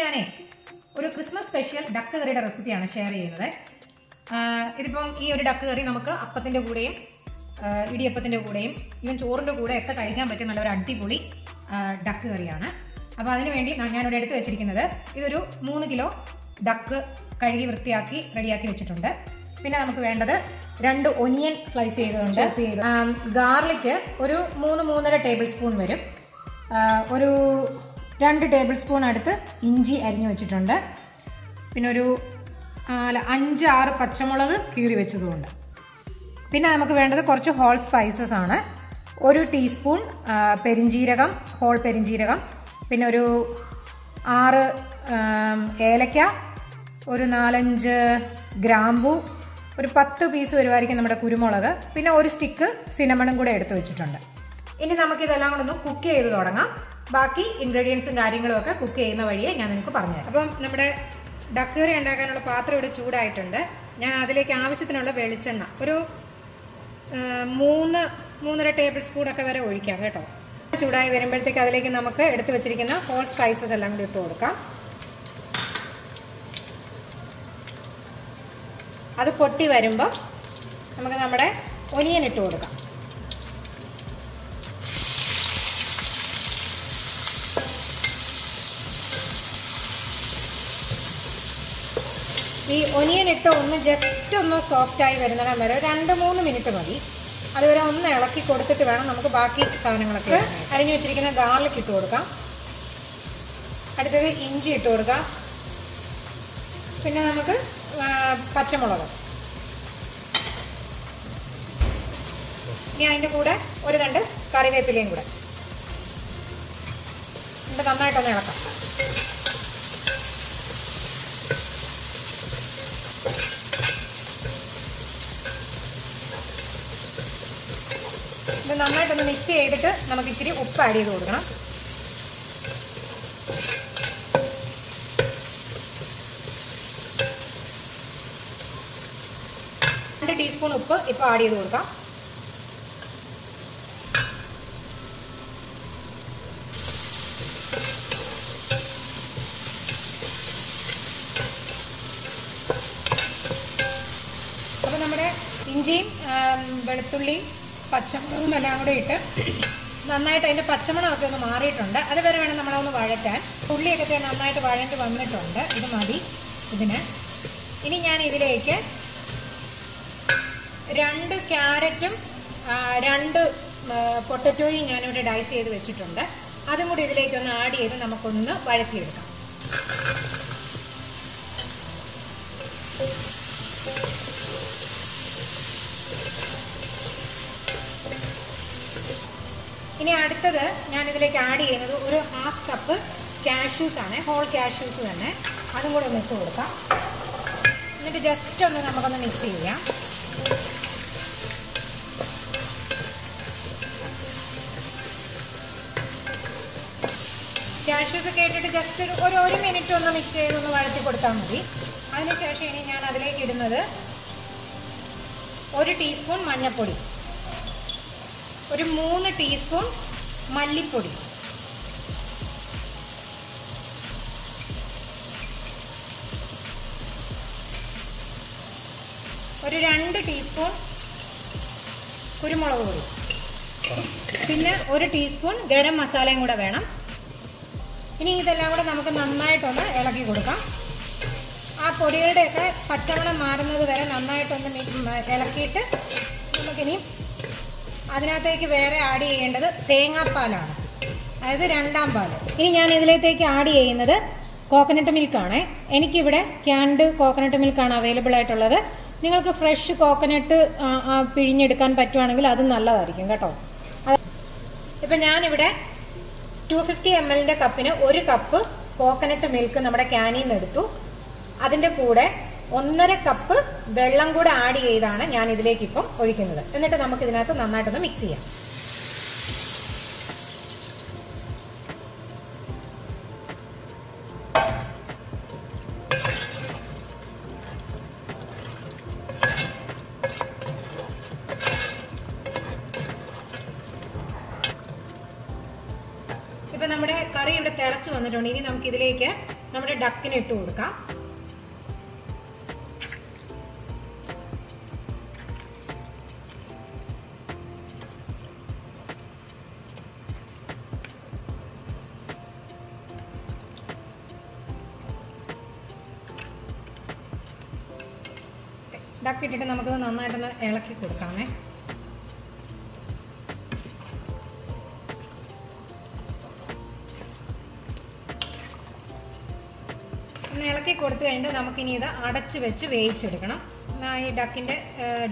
ഞാനേ ഒരു Christmas special duck കറിയുടെ റെസിപ്പിയാണ് ഷെയർ ചെയ്യുന്നത്. ഇതിപ്പം ഈ ഒരു ഡക്ക് കറി നമുക്ക് അപ്പത്തിൻ്റെ കൂടെയും ഇടിയപ്പത്തിൻ്റെ കൂടെയും ഈവൻ ചോറിൻ്റെ കൂടെ ഒക്കെ കഴിക്കാൻ പറ്റിയ നല്ലൊരു അടിപൊളി ഡക്ക് കറിയാണ്. അപ്പോൾ അതിനുവേണ്ടി ഞാനിവിടെ എടുത്ത് വെച്ചിരിക്കുന്നത് ഇതൊരു 3 കിലോ ഡക്ക് കഴുകി വൃത്തിയാക്കി റെഡിയാക്കി വെച്ചിട്ടുണ്ട്. പിന്നെ നമുക്ക് വേണ്ടത് 2 ഒനിയൻ സ്ലൈസ് ചെയ്തതുണ്ട്, ഗാർലിക്ക് ഒരു 3-3.5 ടേബിൾ സ്പൂൺ വരും, ഒരു 2 ടേബിൾ സ്പൂൺ അടുത്ത് ഇഞ്ചി അരിഞ്ഞു വെച്ചിട്ടുണ്ട്, പിന്നെ ഒരു 5-6 പച്ചമുളക് കീറി വെച്ചതുമുണ്ട്. പിന്നെ നമുക്ക് വേണ്ടത് കുറച്ച് ഹോൾ സ്പൈസസ് ആണ്. 1 ടീസ്പൂൺ പെരിഞ്ജീരകം, ഹോൾ പെരിഞ്ജീരകം, പിന്നെ ഒരു 6 ഏലക്ക, ഒരു 4-5 ഗ്രാമ്പൂ, ഒരു 10 പീസ് വരുമായിരിക്കും നമ്മുടെ കുരുമുളക്, പിന്നെ ഒരു സ്റ്റിക്ക് സിനമണും കൂടെ എടുത്ത് വെച്ചിട്ടുണ്ട്. ഇനി നമുക്കിതെല്ലാം കൂടെ ഒന്ന് കുക്ക് ചെയ്ത് തുടങ്ങാം. ബാക്കി ഇൻഗ്രീഡിയൻസും കാര്യങ്ങളും ഒക്കെ കുക്ക് ചെയ്യുന്ന വഴിയെ ഞാൻ നിങ്ങൾക്ക് പറഞ്ഞുതരാം. അപ്പം നമ്മുടെ ഡക്ക് കറി ഉണ്ടാക്കാനുള്ള പാത്രം ഇവിടെ ചൂടായിട്ടുണ്ട്. ഞാൻ അതിലേക്ക് ആവശ്യത്തിനുള്ള വെളിച്ചെണ്ണ ഒരു 3-3.5 ടേബിൾ സ്പൂണൊക്കെ വരെ ഒഴിക്കാം കേട്ടോ. ചൂടായി വരുമ്പോഴത്തേക്ക് അതിലേക്ക് നമുക്ക് എടുത്തു വെച്ചിരിക്കുന്ന ഹോൾ സ്പൈസസ് എല്ലാം കൂടി ഇട്ട് കൊടുക്കാം. അത് പൊട്ടി വരുമ്പോൾ നമുക്ക് നമ്മുടെ ഒനിയൻ ഇട്ട് കൊടുക്കാം. ഈ ഒനിയൻ ഇട്ട് ജസ്റ്റ് ഒന്ന് സോഫ്റ്റായി വരുന്നതിന് വരെ 2-3 മിനിറ്റ് മതി. അതുവരെ ഒന്ന് ഇളക്കി കൊടുത്തിട്ട് വേണം നമുക്ക് ബാക്കി സാധനങ്ങളൊക്കെ. അരിഞ്ഞു വെച്ചിരിക്കുന്ന ഗാർലിക് ഇട്ട് കൊടുക്കാം, അടുത്തത് ഇഞ്ചി ഇട്ട് കൊടുക്കാം, പിന്നെ നമുക്ക് പച്ചമുളക്, ഇനി അതിൻ്റെ കൂടെ ഒരു 2 കറിവേപ്പിലയും കൂടെ എന്നിട്ട് നന്നായിട്ടൊന്ന് ഇളക്കാം. ഇത് നന്നായിട്ടൊന്ന് മിക്സ് ചെയ്തിട്ട് നമുക്ക് ഇച്ചിരി ഉപ്പ് ആഡ് ചെയ്ത് കൊടുക്കണം. ടീസ്പൂൺ ഉപ്പ് ഇപ്പോൾ ആഡ് ചെയ്ത് കൊടുക്കാം. അപ്പോൾ നമ്മുടെ ഇഞ്ചിയും വെളുത്തുള്ളിയും പച്ചമുളകും എല്ലാം കൂടെ ഇട്ട് നന്നായിട്ട് അതിൻ്റെ പച്ചമുളകൊക്കെ ഒന്ന് മാറിയിട്ടുണ്ട്. അതുവരെ വേണം നമ്മളൊന്ന് വഴറ്റാൻ. ഉള്ളിയൊക്കെ നന്നായിട്ട് വഴഞ്ഞ് വന്നിട്ടുണ്ട്. ഇത് മതി ഇതിന്. ഇനി ഞാൻ ഇതിലേക്ക് 2 ക്യാരറ്റും 2 പൊട്ടറ്റോയും ഞാനിവിടെ ഡൈസ് ചെയ്ത് വെച്ചിട്ടുണ്ട്. അതും കൂടി ഇതിലേക്കൊന്ന് ആഡ് ചെയ്ത് നമുക്കൊന്ന് വഴറ്റിയെടുക്കാം. ഇനി അടുത്തത് ഞാനിതിലേക്ക് ആഡ് ചെയ്യുന്നത് ഒരു 1/2 കപ്പ് കാഷ്യൂസ് ആണ്, ഹോൾ കാഷ്യൂസ് തന്നെ. അതും കൂടെ ഒന്ന് ഇട്ട് കൊടുക്കാം. എന്നിട്ട് ജസ്റ്റ് ഒന്ന് നമുക്കൊന്ന് മിക്സ് ചെയ്യാം. കാഷ്യൂസ് ഒക്കെ ഇട്ടിട്ട് ജസ്റ്റ് ഒരു മിനിറ്റ് ഒന്ന് മിക്സ് ചെയ്തൊന്ന് വഴറ്റി കൊടുത്താൽ മതി. അതിനുശേഷം ഇനി ഞാൻ അതിലേക്ക് ഇടുന്നത് 1 ടീസ്പൂൺ മഞ്ഞൾപ്പൊടി, ഒരു 3 ടീസ്പൂൺ മല്ലിപ്പൊടി, ഒരു 2 ടീസ്പൂൺ കുരുമുളക് പൊടി, പിന്നെ 1 ടീസ്പൂൺ ഗരം മസാലയും കൂടെ വേണം. ഇനി ഇതെല്ലാം കൂടെ നമുക്ക് നന്നായിട്ടൊന്ന് ഇളക്കി കൊടുക്കാം. ആ പൊടികളുടെയൊക്കെ പച്ചമണം മാറുന്നത് വരെ നന്നായിട്ടൊന്ന് ഇളക്കിയിട്ട് നമുക്കിനി അതിനകത്തേക്ക് വേറെ ആഡ് ചെയ്യേണ്ടത് തേങ്ങാപ്പാലാണ്, അതായത് 2ാം പാൽ. ഇനി ഞാൻ ഇതിലേക്ക് ആഡ് ചെയ്യുന്നത് കോക്കനട്ട് മിൽക്കാണ്. എനിക്കിവിടെ ക്യാൻഡ് കോക്കനട്ട് മിൽക്കാണ് അവൈലബിൾ ആയിട്ടുള്ളത്. നിങ്ങൾക്ക് ഫ്രഷ് കോക്കനട്ട് പിഴിഞ്ഞെടുക്കാൻ പറ്റുവാണെങ്കിൽ അതും നല്ലതായിരിക്കും കേട്ടോ. ഇപ്പം ഞാനിവിടെ 250 ml കപ്പിന് 1 കപ്പ് കോക്കനട്ട് മിൽക്ക് നമ്മുടെ ക്യാനിൽ നിന്ന് എടുത്തു. അതിൻ്റെ കൂടെ 1.5 കപ്പ് വെള്ളം കൂടെ ആഡ് ചെയ്താണ് ഞാൻ ഇതിലേക്ക് ഇപ്പം ഒഴിക്കുന്നത്. എന്നിട്ട് നമുക്ക് ഇതിനകത്ത് നന്നായിട്ടൊന്ന് മിക്സ് ചെയ്യാം. ഇപ്പം നമ്മുടെ കറി ഇവിടെ തിളച്ച് വന്നിട്ടുണ്ട്. ഇനി നമുക്ക് ഇതിലേക്ക് നമ്മുടെ ഡക്കിന് ഇട്ട് കൊടുക്കാം. ഡക്ക് ഇട്ടിട്ട് നമുക്കത് നന്നായിട്ടൊന്ന് ഇളക്കി കൊടുക്കാമേ. ഒന്ന് ഇളക്കി കൊടുത്തു കഴിഞ്ഞിട്ട് നമുക്കിനി ഇത് അടച്ച് വെച്ച് വേവിച്ചെടുക്കണം. ഈ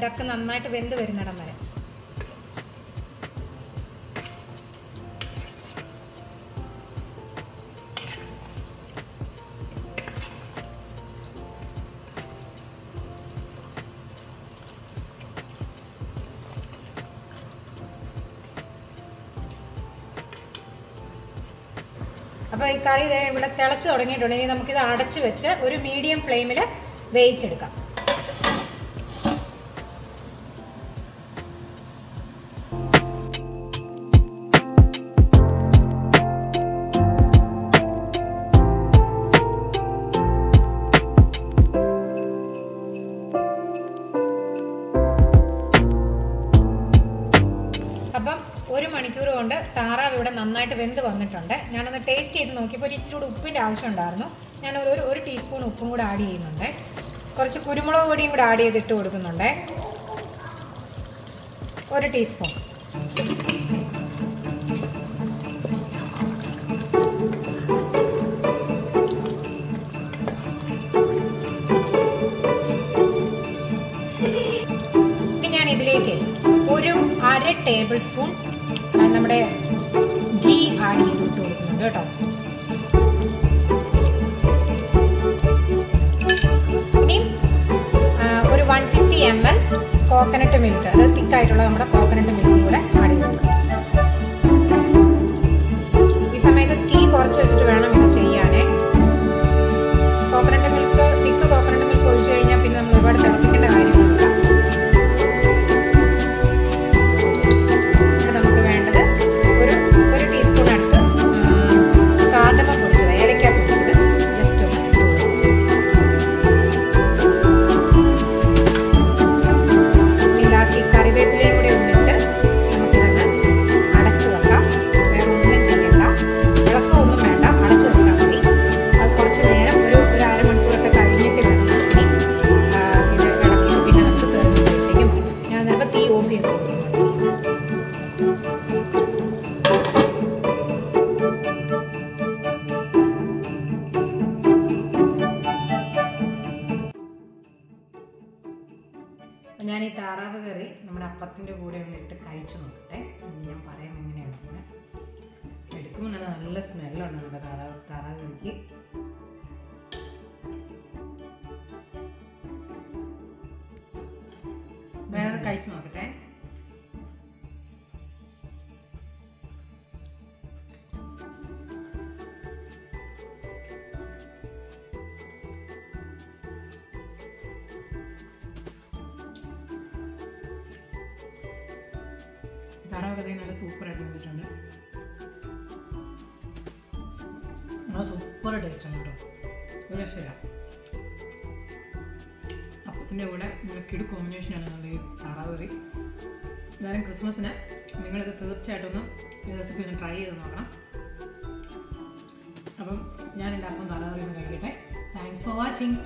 ഡക്ക് നന്നായിട്ട് വെന്ത് വരുന്നിടം വരെ. അപ്പോൾ ഈ കറി ഇവിടെ തിളച്ച് തുടങ്ങിയിട്ടുണ്ട്. ഇനി നമുക്കിത് അടച്ച് വെച്ച് ഒരു മീഡിയം ഫ്ലെയിമിൽ വേവിച്ചെടുക്കാം. അപ്പം 1 മണിക്കൂർ കൊണ്ട് താറാവ് ഇവിടെ നന്നായിട്ട് വെന്ത് വന്നിട്ടുണ്ട്. ഞാനൊന്ന് ടേസ്റ്റ് ചെയ്ത് നോക്കിയപ്പോൾ ഇച്ചിരി കൂടി ഉപ്പിൻ്റെ ആവശ്യം ഉണ്ടായിരുന്നു. ഞാൻ ഒരു ടീസ്പൂൺ ഉപ്പും കൂടെ ആഡ് ചെയ്യുന്നുണ്ട്. കുറച്ച് കുരുമുളക് പൊടിയും കൂടെ ആഡ് ചെയ്തിട്ട് കൊടുക്കുന്നുണ്ട്. 1 ടീസ്പൂൺ. ഇനി ഞാൻ ഇതിലേക്ക് ഒരു 1/2 ടേബിൾ സ്പൂൺ നമ്മുടെ ഗീ ആഡ് ചെയ്തിട്ട് കൊടുക്കുന്നുണ്ട് കേട്ടോ. ഇനി ഒരു 150 ml കോക്കനട്ട് മിൽക്ക്, അത് തിക്കായിട്ടുള്ള നമ്മുടെ കോക്കനട്ട് മിൽക്കും കൂടെ ആഡ് ചെയ്ത് കൊടുക്കാം. ഈ സമയത്ത് തീ കുറച്ച് വെച്ചിട്ട് വേണം ഇത് ചെയ്യാനേ. കോക്കനട്ട് മിൽക്ക്, തിക്ക് കോക്കനട്ട് മിൽക്ക് ഒഴിച്ചു കഴിഞ്ഞാൽ പിന്നെ നമ്മൾ ഒരുപാട് തിളപ്പിക്കേണ്ട കാര്യമില്ല. നമുക്ക് വേണ്ടത് ഒരു ടീസ്പൂൺ അടുത്ത് കാർഡമം പൊടിച്ചത്, ഏലക്ക പൊടിച്ചത് ജസ്റ്റ് ഒന്ന് ഇട്ട് കൊടുക്കും. ഇനി ലാസ്റ്റ് കറിവേപ്പിലയും കൂടി ഒന്നിട്ട് നമുക്കിതൊന്ന് അടച്ചു വെക്കാം. വേറെ ഒന്നും ചെയ്യണ്ട, ഇളക്കമൊന്നും വേണ്ട, അടച്ചു വെച്ചാൽ മതി. അത് കുറച്ച് നേരം ഒരു 1/2 മണിക്കൂറൊക്കെ കഴിഞ്ഞിട്ട് വേണം ഇത് ഇളക്കി പിന്നെ നമുക്ക് സെർവ് ചെയ്തേക്കും. ഞാൻ ചിലപ്പോൾ തീ ഓഫ് ചെയ്ത് കൊടുക്കുന്നുണ്ട്. ഞാൻ ഈ താറാവ് കറി നമ്മുടെ അപ്പത്തിൻ്റെ കൂടെ ഒന്ന് ഇട്ട് കഴിച്ചു നോക്കട്ടെ. ഞാൻ പറയാം എങ്ങനെയാണെന്ന്. എടുക്കുമ്പോൾ നല്ല സ്മെല്ലുണ്ട് നമ്മുടെ താറാവ് കറിക്ക്. വേറെ കഴിച്ചു നോക്കട്ടെ. താറാവ് കറി നല്ല സൂപ്പറായിട്ട് വന്നിട്ടുണ്ട്. സൂപ്പർ ടേസ്റ്റ് ആണ് കേട്ടോ, ഒരു രക്ഷയില്ല. അപ്പത്തിൻ്റെ കൂടെ നല്ല കിടു കോമ്പിനേഷനാണ് നമ്മുടെ ഈ താറാവ് കറി. എന്തായാലും ക്രിസ്മസിന് നിങ്ങളിത് തീർച്ചയായിട്ടും ഈ റെസിപ്പി ഒന്ന് ട്രൈ ചെയ്ത് നോക്കണം. അപ്പം ഞാൻ എൻ്റെ അപ്പം താറാവ് കറി ഒന്ന് കഴിക്കട്ടെ. Thanks for watching.